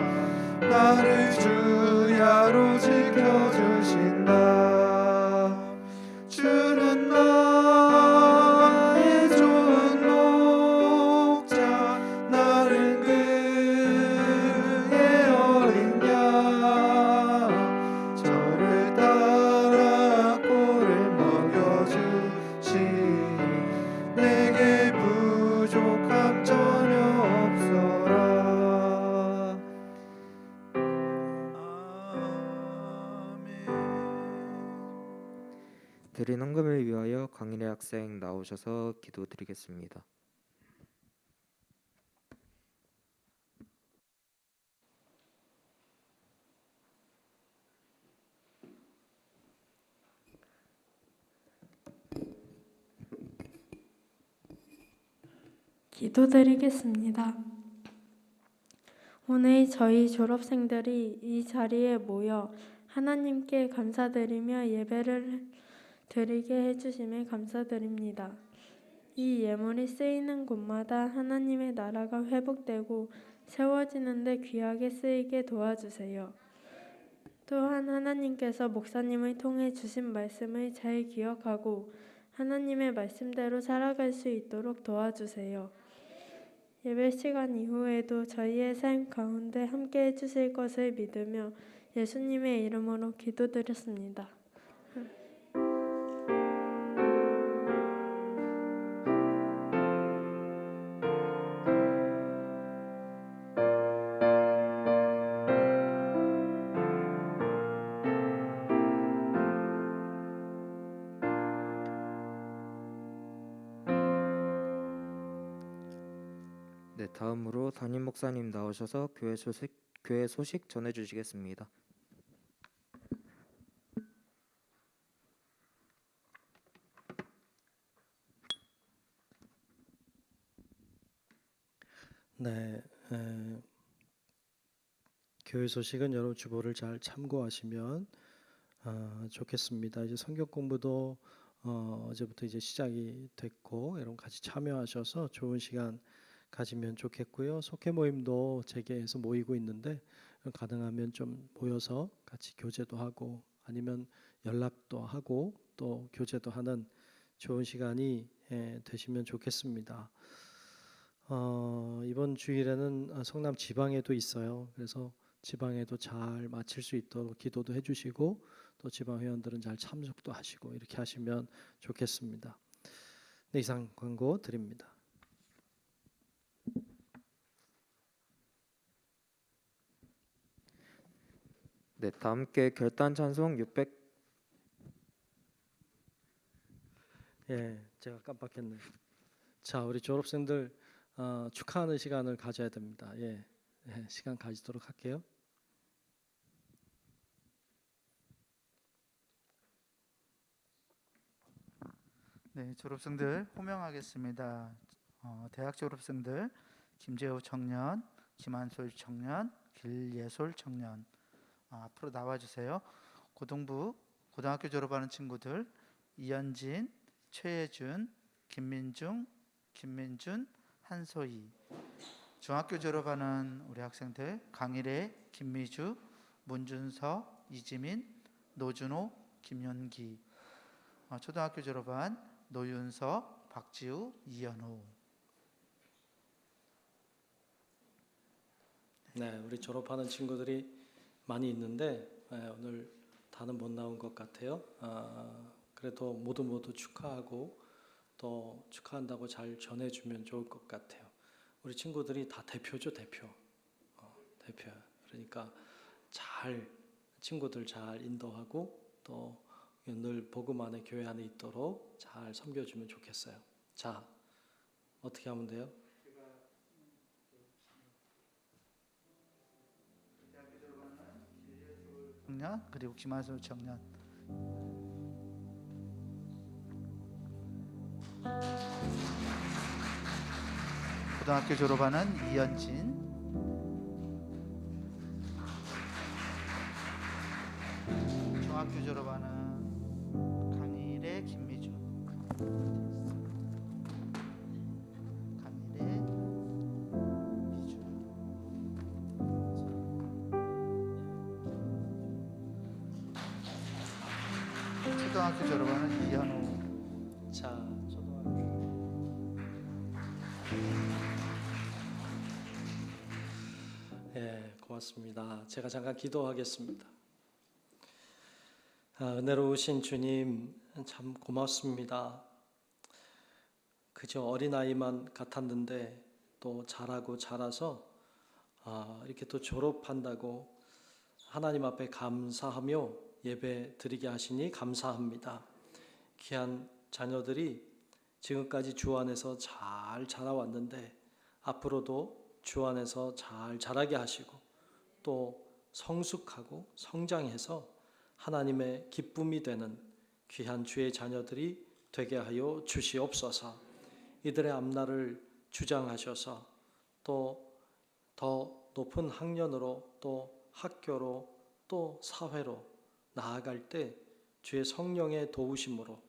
나를 주야로 지켜주신다 주는 나의 좋은 목자 나는 그의 어린 양 저를 따라 꼴을 먹여주시니 내게 부족함 전혀 없어라 아멘 드린 헌금을 위하여 강인의 학생 나오셔서 기도드리겠습니다. 기도드리겠습니다. 오늘 저희 졸업생들이 이 자리에 모여 하나님께 감사드리며 예배를 드리게 해주심에 감사드립니다. 이 예물이 쓰이는 곳마다 하나님의 나라가 회복되고 세워지는 데 귀하게 쓰이게 도와주세요. 또한 하나님께서 목사님을 통해 주신 말씀을 잘 기억하고 하나님의 말씀대로 살아갈 수 있도록 도와주세요. 예배 시간 이후에도 저희의 삶 가운데 함께 해주실 것을 믿으며 예수님의 이름으로 기도드렸습니다. 네, 다음으로 담임 목사님 나오셔서 교회 소식 전해 주시겠습니다. 네, 교회 소식은 여러분 주보를 잘 참고하시면 좋겠습니다. 이제 성경 공부도 어제부터 이제 시작이 됐고 여러분 같이 참여하셔서 좋은 시간 가지면 좋겠고요. 속회 모임도 재개해서 모이고 있는데 가능하면 좀 모여서 같이 교제도 하고 아니면 연락도 하고 또 교제도 하는 좋은 시간이 되시면 좋겠습니다. 이번 주일에는 성남 지방에도 있어요. 그래서 지방에도 잘 마칠 수 있도록 기도도 해주시고 또 지방 회원들은 잘 참석도 하시고 이렇게 하시면 좋겠습니다. 네, 이상 광고 드립니다. 네, 다 함께 결단 찬송 600 예, 제가 깜빡했네. 자, 우리 졸업생들 축하하는 시간을 가져야 됩니다. 예, 시간 가지도록 할게요. 네, 졸업생들 호명하겠습니다. 대학 졸업생들 김재호 청년, 김한솔 청년, 길예솔 청년 앞으로 나와주세요. 고등학교 졸업하는 친구들 이현진, 최혜준, 김민준, 한소희. 중학교 졸업하는 우리 학생들 강일혜, 김미주, 문준서, 이지민, 노준호, 김윤기. 초등학교 졸업한 노윤서, 박지우, 이현우. 네, 우리 졸업하는 친구들이 많이 있는데 오늘 다는 못 나온 것 같아요. 그래도 모두 축하하고 또 축하한다고 잘 전해주면 좋을 것 같아요. 우리 친구들이 다 대표죠, 대표야. 그러니까 친구들 잘 인도하고 또 늘 복음 안에 교회 안에 있도록 잘 섬겨주면 좋겠어요. 자, 어떻게 하면 돼요? 청년 그리고 김한솔 청년. 고등학교 졸업하는 이현진, 중학교 졸업하는 강일의 김미주, 강일의 미주. 초등학교 졸업하는 이현우. 자, 초등학교. 예, 고맙습니다. 제가 잠깐 기도하겠습니다. 은혜로우신 주님, 참 고맙습니다. 그저 어린아이만 같았는데 또 자라서 이렇게 또 졸업한다고 하나님 앞에 감사하며 예배 드리게 하시니 감사합니다. 귀한 자녀들이 지금까지 주 안에서 잘 자라왔는데 앞으로도 주 안에서 잘 자라게 하시고 또 성숙하고 성장해서 하나님의 기쁨이 되는 귀한 주의 자녀들이 되게 하여 주시옵소서. 이들의 앞날을 주장하셔서 또 더 높은 학년으로 또 학교로 또 사회로 나아갈 때 주의 성령의 도우심으로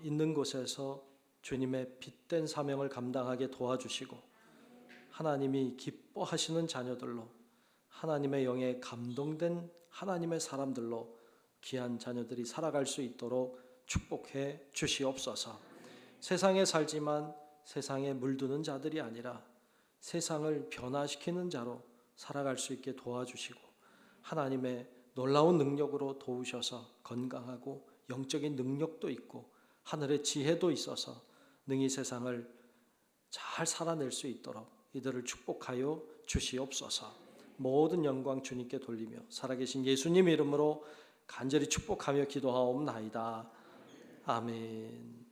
있는 곳에서 주님의 빛된 사명을 감당하게 도와주시고 하나님이 기뻐하시는 자녀들로 하나님의 영에 감동된 하나님의 사람들로 귀한 자녀들이 살아갈 수 있도록 축복해 주시옵소서. 세상에 살지만 세상에 물드는 자들이 아니라 세상을 변화시키는 자로 살아갈 수 있게 도와주시고 하나님의 놀라운 능력으로 도우셔서 건강하고 영적인 능력도 있고 하늘의 지혜도 있어서 능히 세상을 잘 살아낼 수 있도록 이들을 축복하여 주시옵소서. 모든 영광 주님께 돌리며 살아계신 예수님 이름으로 간절히 축복하며 기도하옵나이다. 아멘.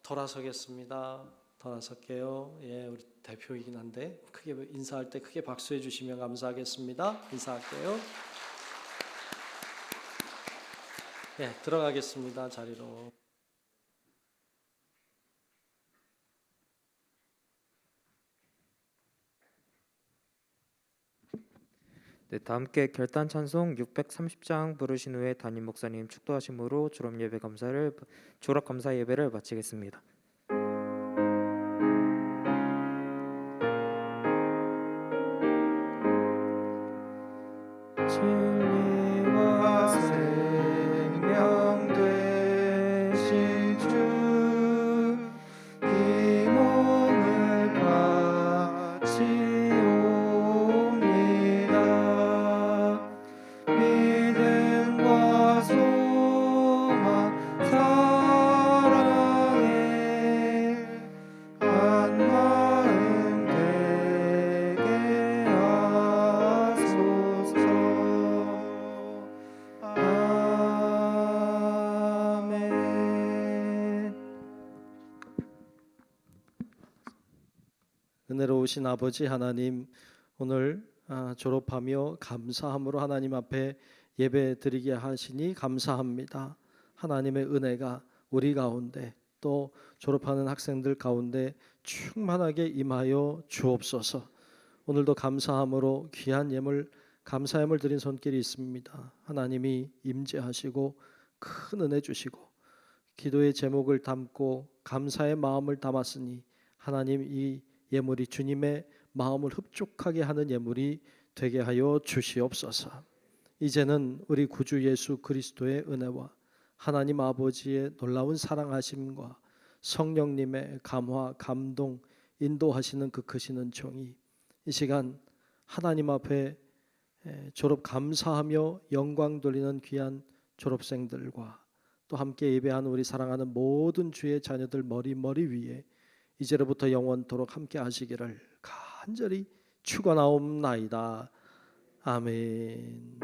돌아서겠습니다. 돌아설게요. 예, 우리 대표이긴 한데 크게 인사할 때 크게 박수해 주시면 감사하겠습니다. 인사할게요. 예, 들어가겠습니다. 자리로. 네, 다 함께 결단 찬송 630장 부르신 후에 담임 목사님 축도하심으로 졸업 감사 예배를 마치겠습니다. 진리와 생명 되신 주, 이 몸을 바치옵니다. 믿음과 소망 사랑의 은혜로우신 아버지 하나님, 오늘 졸업하며 감사함으로 하나님 앞에 예배 드리게 하시니 감사합니다. 하나님의 은혜가 우리 가운데 또 졸업하는 학생들 가운데 충만하게 임하여 주옵소서. 오늘도 감사함으로 귀한 예물, 감사 예물 드린 손길이 있습니다. 하나님이 임재하시고 큰 은혜 주시고 기도의 제목을 담고 감사의 마음을 담았으니 하나님 이 예물이 주님의 마음을 흡족하게 하는 예물이 되게 하여 주시옵소서. 이제는 우리 구주 예수 그리스도의 은혜와 하나님 아버지의 놀라운 사랑하심과 성령님의 감화, 감동, 인도하시는 그 크시는 종이 이 시간 하나님 앞에 졸업 감사하며 영광 돌리는 귀한 졸업생들과 또 함께 예배하는 우리 사랑하는 모든 주의 자녀들 머리 위에 이제로부터 영원토록 함께 하시기를 간절히 축원하옵나이다. 아멘.